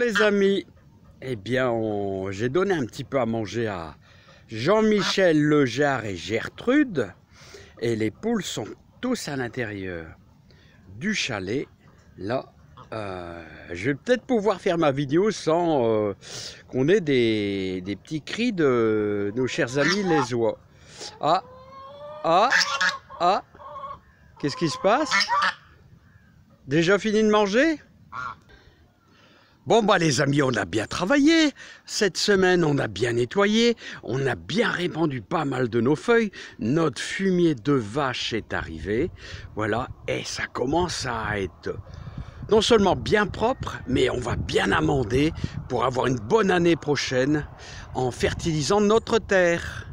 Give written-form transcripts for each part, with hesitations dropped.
les amis, eh bien j'ai donné un petit peu à manger à Jean-Michel, Lejar et Gertrude, et les poules sont tous à l'intérieur du chalet. Là, je vais peut-être pouvoir faire ma vidéo sans qu'on ait des petits cris de nos chers amis les oies. Ah, ah, ah, qu'est-ce qui se passe? Déjà fini de manger? Bon bah les amis, on a bien travaillé, cette semaine on a bien nettoyé, on a bien répandu pas mal de nos feuilles, notre fumier de vache est arrivé, voilà, et ça commence à être non seulement bien propre, mais on va bien amender pour avoir une bonne année prochaine en fertilisant notre terre.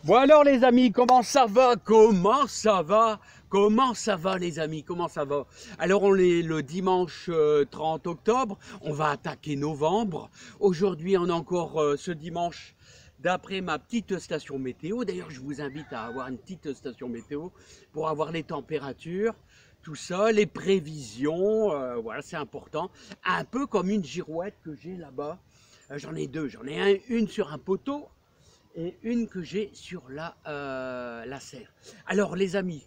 Bon alors les amis, comment ça va? Comment ça va? Comment ça va les amis? Comment ça va? Alors on est le dimanche 30 octobre, on va attaquer novembre. Aujourd'hui on a encore ce dimanche, d'après ma petite station météo. D'ailleurs je vous invite à avoir une petite station météo pour avoir les températures, tout ça, les prévisions, voilà c'est important. Un peu comme une girouette que j'ai là-bas. J'en ai deux, j'en ai une sur un poteau et une que j'ai sur la serre. Alors les amis,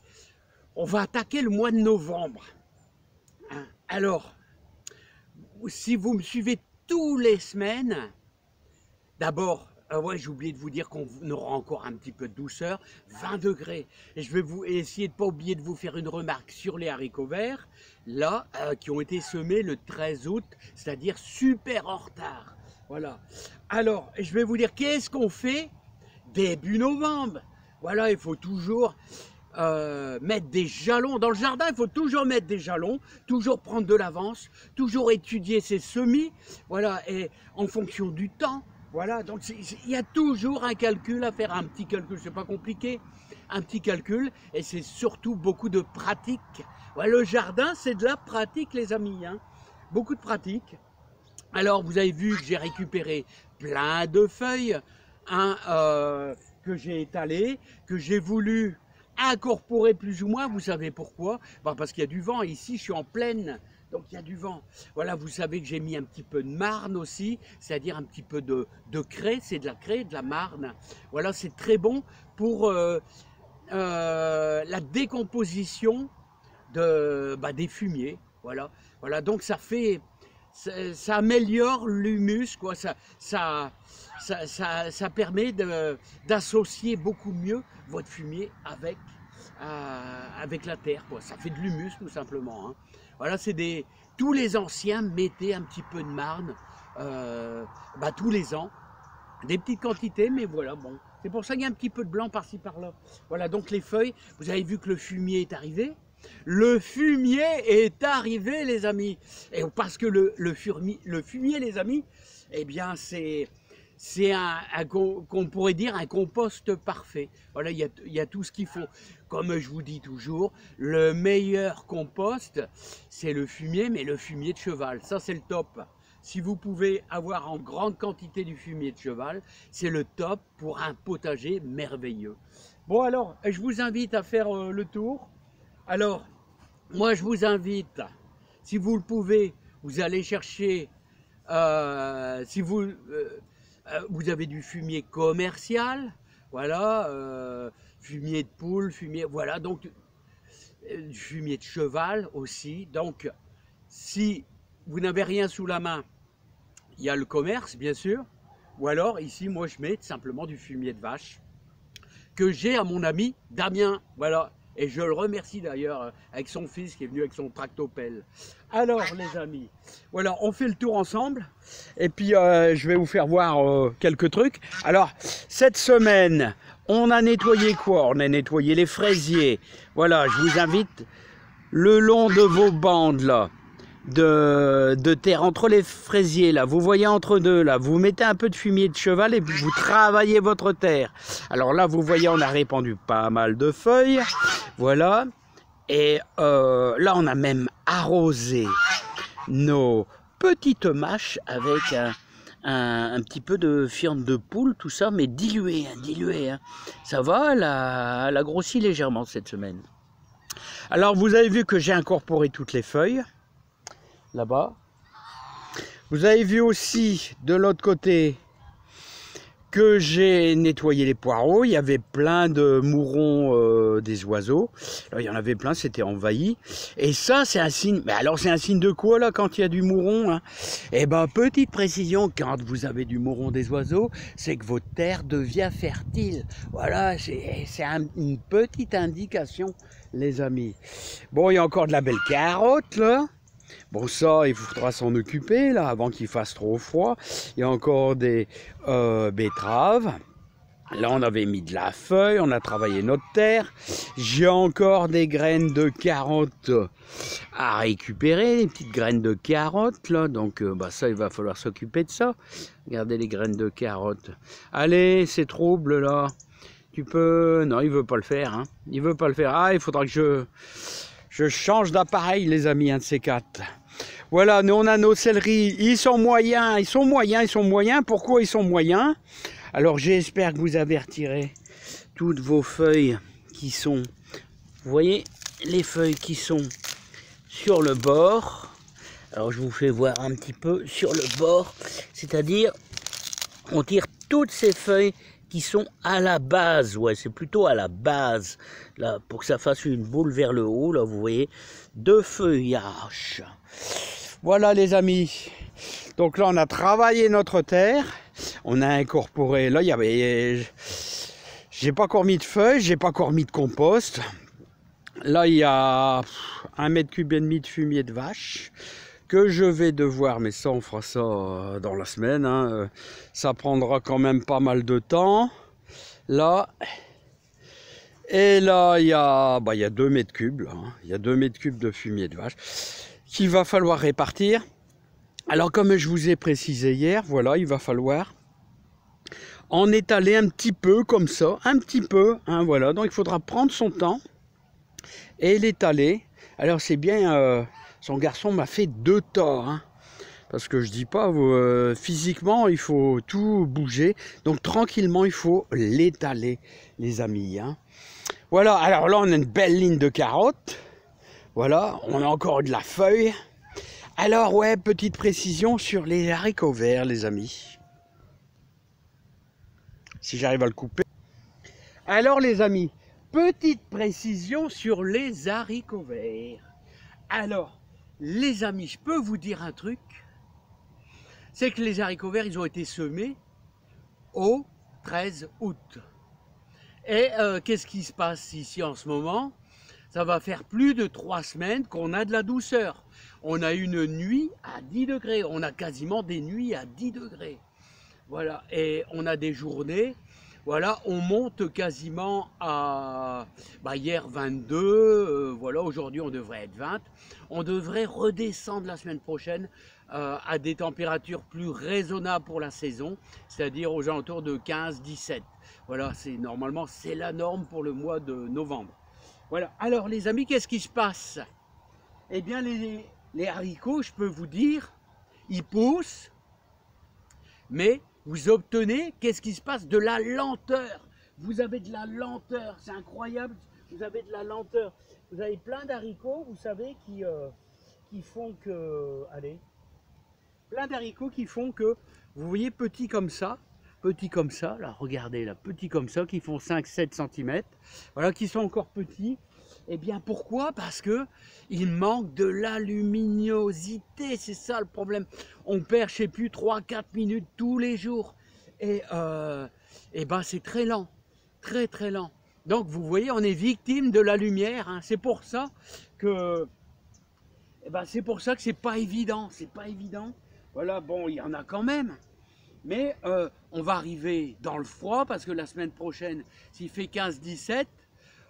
on va attaquer le mois de novembre. Hein? Alors, si vous me suivez tous les semaines, d'abord, ouais, j'ai oublié de vous dire qu'on aura encore un petit peu de douceur, 20 degrés. Et je vais vous essayer de ne pas oublier de vous faire une remarque sur les haricots verts, là, qui ont été semés le 13 août, c'est-à-dire super en retard. Voilà. Alors, je vais vous dire, qu'est-ce qu'on fait début novembre? Voilà, il faut toujours mettre des jalons. Dans le jardin, il faut toujours mettre des jalons, toujours prendre de l'avance, toujours étudier ses semis, voilà, et en fonction du temps. Voilà, donc il y a toujours un calcul à faire, un petit calcul, c'est pas compliqué, un petit calcul, et c'est surtout beaucoup de pratique. Ouais, le jardin, c'est de la pratique, les amis, hein. Beaucoup de pratique. Alors, vous avez vu que j'ai récupéré plein de feuilles, hein, que j'ai étalées, que j'ai voulu incorporer plus ou moins. Vous savez pourquoi? Ben parce qu'il y a du vent. Ici, je suis en plaine, donc il y a du vent. Voilà, vous savez que j'ai mis un petit peu de marne aussi, c'est-à-dire un petit peu de craie. C'est de la craie, de la marne. Voilà, c'est très bon pour la décomposition des fumiers. Voilà, voilà, donc ça fait... Ça améliore l'humus, quoi. Ça permet d'associer beaucoup mieux votre fumier avec la terre, quoi. Ça fait de l'humus, tout simplement. Hein. Voilà, tous les anciens mettaient un petit peu de marne tous les ans. Des petites quantités, mais voilà, bon. C'est pour ça qu'il y a un petit peu de blanc par-ci, par-là. Voilà, donc les feuilles, vous avez vu que le fumier est arrivé. Le fumier est arrivé, les amis. Et parce que le fumier, les amis, eh bien, c'est qu'on pourrait dire un compost parfait. Voilà, il y a tout ce qu'il faut. Comme je vous dis toujours, le meilleur compost, c'est le fumier, mais le fumier de cheval. Ça, c'est le top. Si vous pouvez avoir en grande quantité du fumier de cheval, c'est le top pour un potager merveilleux. Bon, alors, je vous invite à faire le tour. Alors, moi je vous invite, si vous le pouvez, vous allez chercher, si vous avez du fumier commercial, voilà, fumier de poule, fumier, voilà, donc du fumier de cheval aussi. Donc, si vous n'avez rien sous la main, il y a le commerce, bien sûr, ou alors ici, moi je mets simplement du fumier de vache que j'ai à mon ami Damien, voilà. Et je le remercie d'ailleurs avec son fils qui est venu avec son tractopelle. Alors les amis, voilà, on fait le tour ensemble. Et puis je vais vous faire voir quelques trucs. Alors, cette semaine, on a nettoyé quoi? On a nettoyé les fraisiers. Voilà, je vous invite le long de vos bandes là. De terre entre les fraisiers là, vous voyez entre deux là, vous mettez un peu de fumier de cheval et puis vous travaillez votre terre. Alors là vous voyez on a répandu pas mal de feuilles, voilà, et là on a même arrosé nos petites mâches avec un petit peu de fiente de poule, tout ça, mais dilué, hein, dilué, hein. Ça va, elle a grossi légèrement cette semaine. Alors vous avez vu que j'ai incorporé toutes les feuilles là-bas. Vous avez vu aussi de l'autre côté que j'ai nettoyé les poireaux. Il y avait plein de mourons des oiseaux. Alors, il y en avait plein, c'était envahi. Et ça, c'est un signe. Mais alors, c'est un signe de quoi là quand il y a du mouron, hein? Eh ben, petite précision, quand vous avez du mouron des oiseaux, c'est que votre terre devient fertile. Voilà, c'est une petite indication, les amis. Bon, il y a encore de la belle carotte là. Bon, ça, il faudra s'en occuper, là, avant qu'il fasse trop froid. Il y a encore des betteraves. Là, on avait mis de la feuille, on a travaillé notre terre. J'ai encore des graines de carottes à récupérer, les petites graines de carottes, là. Donc, bah, ça, il va falloir s'occuper de ça. Regardez les graines de carottes. Allez, c'est trouble, là. Tu peux... Non, il veut pas le faire, hein. Il veut pas le faire. Ah, il faudra que je change d'appareil, les amis, un de ces quatre. Voilà, nous on a nos céleris, ils sont moyens, ils sont moyens, ils sont moyens. Pourquoi ils sont moyens? Alors j'espère que vous avez retiré toutes vos feuilles qui sont, vous voyez, les feuilles qui sont sur le bord. Alors je vous fais voir un petit peu sur le bord, c'est-à-dire on tire toutes ces feuilles qui sont à la base, ouais, c'est plutôt à la base, là, pour que ça fasse une boule vers le haut, là, vous voyez, de feuillage. Voilà, les amis. Donc là, on a travaillé notre terre, on a incorporé, là, il y avait, j'ai pas encore mis de feuilles, j'ai pas encore mis de compost. Là, il y a 1,5 mètre cube de fumier de vache, que je vais devoir, mais ça on fera ça dans la semaine, hein. Ça prendra quand même pas mal de temps. Là, et là il y a 2 mètres cubes, là, hein. Il y a 2 mètres cubes de fumier de vache qu'il va falloir répartir. Alors comme je vous ai précisé hier, voilà, il va falloir en étaler un petit peu comme ça, un petit peu, hein, voilà. Donc il faudra prendre son temps et l'étaler. Alors c'est bien... son garçon m'a fait 2 torts, hein, parce que je dis pas, physiquement il faut tout bouger, donc tranquillement il faut l'étaler, les amis, hein. Voilà, alors là on a une belle ligne de carottes, voilà, on a encore de la feuille. Alors ouais, petite précision sur les haricots verts, les amis, si j'arrive à le couper. Alors les amis, petite précision sur les haricots verts. Alors, les amis, je peux vous dire un truc, c'est que les haricots verts, ils ont été semés au 13 août. Et qu'est-ce qui se passe ici en ce moment? Ça va faire plus de 3 semaines qu'on a de la douceur. On a une nuit à 10 degrés, on a quasiment des nuits à 10 degrés. Voilà, et on a des journées, voilà, on monte quasiment à, hier 22, voilà, aujourd'hui on devrait être 20. On devrait redescendre la semaine prochaine à des températures plus raisonnables pour la saison, c'est-à-dire aux alentours de 15-17. Voilà, normalement c'est la norme pour le mois de novembre. Voilà, alors les amis, qu'est-ce qui se passe? Eh bien les haricots, je peux vous dire, ils poussent, mais vous obtenez, qu'est-ce qui se passe? De la lenteur. Vous avez de la lenteur, c'est incroyable, vous avez de la lenteur. Vous avez plein d'haricots, vous savez, qui font que... Allez, plein d'haricots qui font que, vous voyez, petits comme ça, là, regardez, là, petits comme ça, qui font 5-7 cm, voilà, qui sont encore petits. Eh bien, pourquoi? Parce que il manque de la luminosité, c'est ça le problème. On perd, je sais plus, 3-4 minutes tous les jours. Et ben, c'est très lent, très très lent. Donc, vous voyez, on est victime de la lumière, hein. C'est pour ça que... c'est pour ça que c'est pas évident, Voilà, bon, il y en a quand même. Mais on va arriver dans le froid, parce que la semaine prochaine, s'il fait 15-17,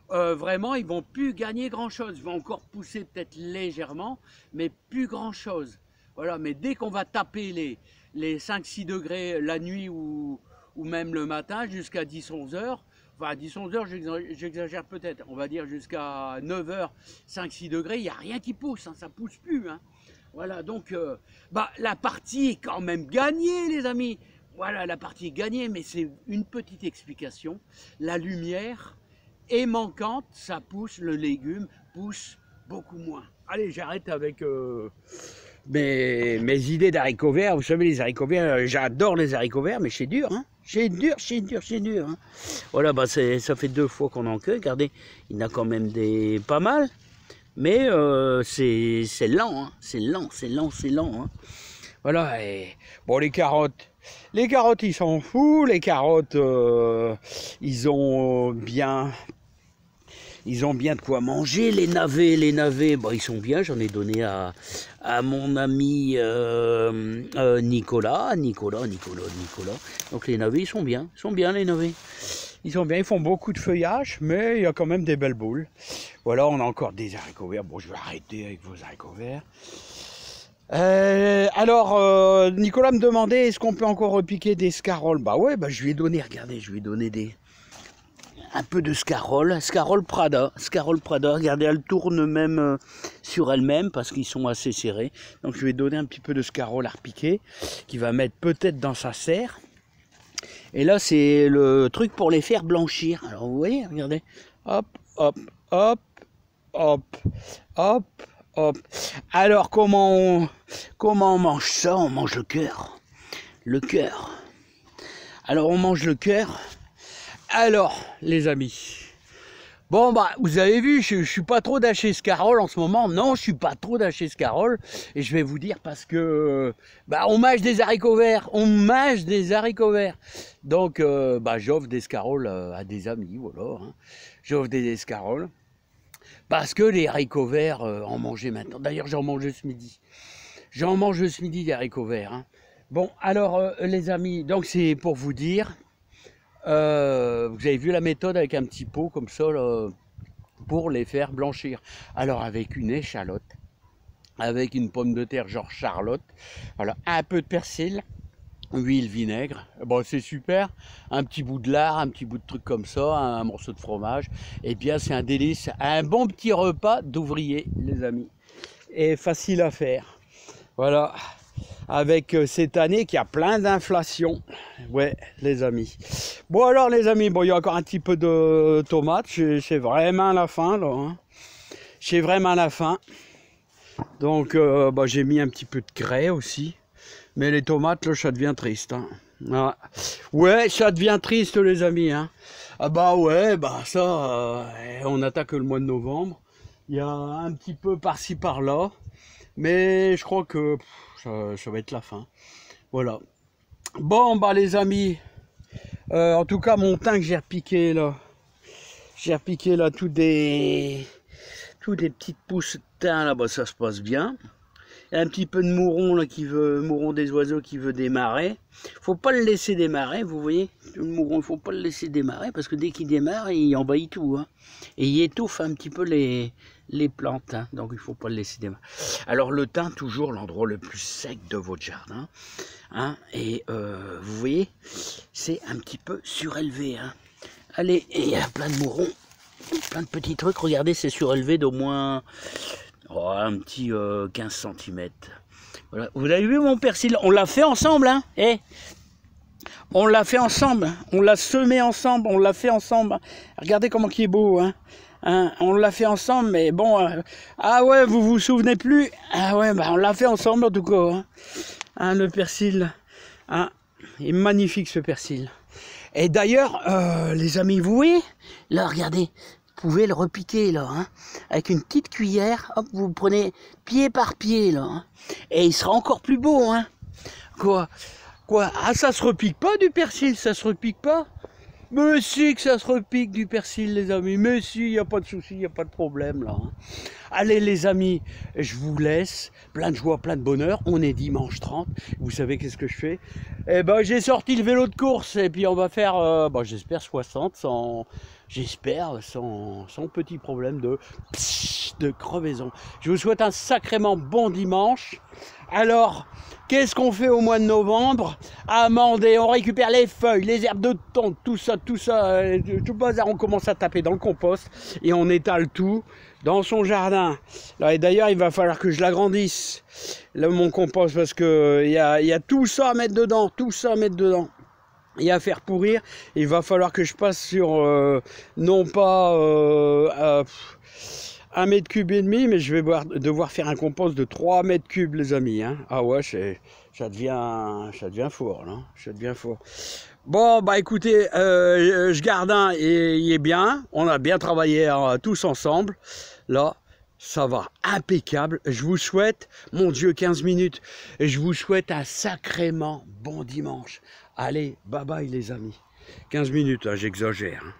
vraiment, ils vont plus gagner grand-chose. Ils vont encore pousser peut-être légèrement, mais plus grand-chose. Voilà, mais dès qu'on va taper les 5-6 degrés la nuit ou même le matin, jusqu'à 10-11 heures, enfin 10-11 heures, j'exagère peut-être, on va dire jusqu'à 9 heures, 5-6 degrés, il n'y a rien qui pousse, hein, ça ne pousse plus, hein. Voilà, donc la partie est quand même gagnée, les amis. Voilà, la partie est gagnée, mais c'est une petite explication. La lumière est manquante, ça pousse, le légume pousse beaucoup moins. Allez, j'arrête avec mes idées d'haricots verts. Vous savez, les haricots verts, j'adore les haricots verts, mais c'est dur, hein. C'est dur, hein. Voilà, bah ça fait 2 fois qu'on en cueille. Regardez, il y en a quand même pas mal. Mais c'est lent, hein. C'est lent. Hein. Voilà, et bon, les carottes, ils s'en foutent. Les carottes, ils ont bien de quoi manger. Les navets, bah, ils sont bien. J'en ai donné à mon ami Nicolas. Donc les navets, ils sont bien les navets. Ils sont bien, ils font beaucoup de feuillage, mais il y a quand même des belles boules. Voilà, on a encore des haricots verts. Bon, je vais arrêter avec vos haricots verts. Alors, Nicolas me demandait, est-ce qu'on peut encore repiquer des scaroles? Bah ouais, bah je lui ai donné, regardez, un peu de scarole Prada, regardez, elle tourne même sur elle-même parce qu'ils sont assez serrés. Donc je lui ai donné un petit peu de scarole à repiquer, qu'il va mettre peut-être dans sa serre. Et là, c'est le truc pour les faire blanchir. Alors, vous voyez, regardez. Hop. Alors, comment on mange ça? On mange le cœur. Alors, on mange le cœur. Alors, les amis. Bon, bah, vous avez vu, je suis pas trop d'acheter scarole en ce moment. Non, je suis pas trop d'acheter scarole. Et je vais vous dire parce que, bah, on mange des haricots verts. Donc, bah, j'offre des scaroles à des amis, voilà. Hein. J'offre des scaroles. Parce que les haricots verts, en manger maintenant. D'ailleurs, j'en mange ce midi. Des haricots verts. Hein. Bon, alors, les amis, donc c'est pour vous dire... vous avez vu la méthode avec un petit pot comme ça là, pour les faire blanchir. Alors avec une échalote, avec une pomme de terre genre Charlotte, voilà, un peu de persil, huile, vinaigre, bon c'est super, un petit bout de lard, un petit bout de truc comme ça, un morceau de fromage, et bien c'est un délice, un bon petit repas d'ouvrier les amis, et facile à faire, voilà. Avec cette année qui a plein d'inflation. Ouais, les amis. Bon, alors, les amis, bon, il y a encore un petit peu de tomates. C'est vraiment la fin, là. Hein. C'est vraiment la fin. Donc, bah, j'ai mis un petit peu de craie aussi. Mais les tomates, là, ça devient triste. Hein. Ouais, ça devient triste, les amis. Hein. Ah bah ouais, bah ça, on attaque le mois de novembre. Il y a un petit peu par-ci, par-là. Mais je crois que... ça va être la fin. Voilà. Bon, bah les amis, en tout cas, mon thym que j'ai repiqué là, tous des petites pousses de thym là, bah ça se passe bien. Il y a un petit peu de mouron là mouron des oiseaux qui veut démarrer. Faut pas le laisser démarrer, vous voyez. Le mouron, il faut pas le laisser démarrer parce que dès qu'il démarre, il envahit tout. Hein. Et il étouffe un petit peu les plantes. Hein. Donc il faut pas le laisser démarrer. Alors le thym, toujours l'endroit le plus sec de votre jardin. Hein. Et vous voyez, c'est un petit peu surélevé. Hein. Allez, et il y a plein de mourons, plein de petits trucs. Regardez, c'est surélevé d'au moins... Oh, un petit 15 cm. Voilà. Vous avez vu mon persil? On l'a fait ensemble, hein? On l'a fait ensemble. On l'a semé ensemble. On l'a fait ensemble. Regardez comment il est beau, hein? On l'a fait ensemble, mais bon... ah ouais, vous vous souvenez plus? Ah ouais, bah on l'a fait ensemble en tout cas. Hein, le persil. Hein, il est magnifique ce persil. Et d'ailleurs, les amis, vous voyez? Là, regardez. Vous pouvez le repiquer là, hein, avec une petite cuillère, hop, vous prenez pied par pied là, hein, et il sera encore plus beau, hein. Quoi? Ah, ça se repique pas du persil, ça se repique pas? Mais si que ça se repique du persil, les amis, mais si, il n'y a pas de souci, il n'y a pas de problème là. Hein. Allez les amis, je vous laisse, plein de joie, plein de bonheur, on est dimanche 30, vous savez qu'est-ce que je fais? Eh ben j'ai sorti le vélo de course, et puis on va faire, j'espère 60, sans petit problème de crevaison. Je vous souhaite un sacrément bon dimanche. Alors, qu'est-ce qu'on fait au mois de novembre? Amender, on récupère les feuilles, les herbes de tonte, tout ça, tout le bazar, on commence à taper dans le compost et on étale tout dans son jardin. Là, et d'ailleurs, il va falloir que je l'agrandisse, là, mon compost, parce que il y a tout ça à mettre dedans, et à faire pourrir. Il va falloir que je passe sur non pas 1,5 mètre cube, mais je vais devoir faire un compost de 3 mètres cubes, les amis. Hein. Ah ouais, ça devient fort, là. Ça devient fort. Bon, bah écoutez, je garde un et il est bien. On a bien travaillé tous ensemble. Là, ça va impeccable. Je vous souhaite, mon Dieu, 15 minutes. Et je vous souhaite un sacrément bon dimanche. Allez, bye bye les amis. 15 minutes, hein, j'exagère. Hein.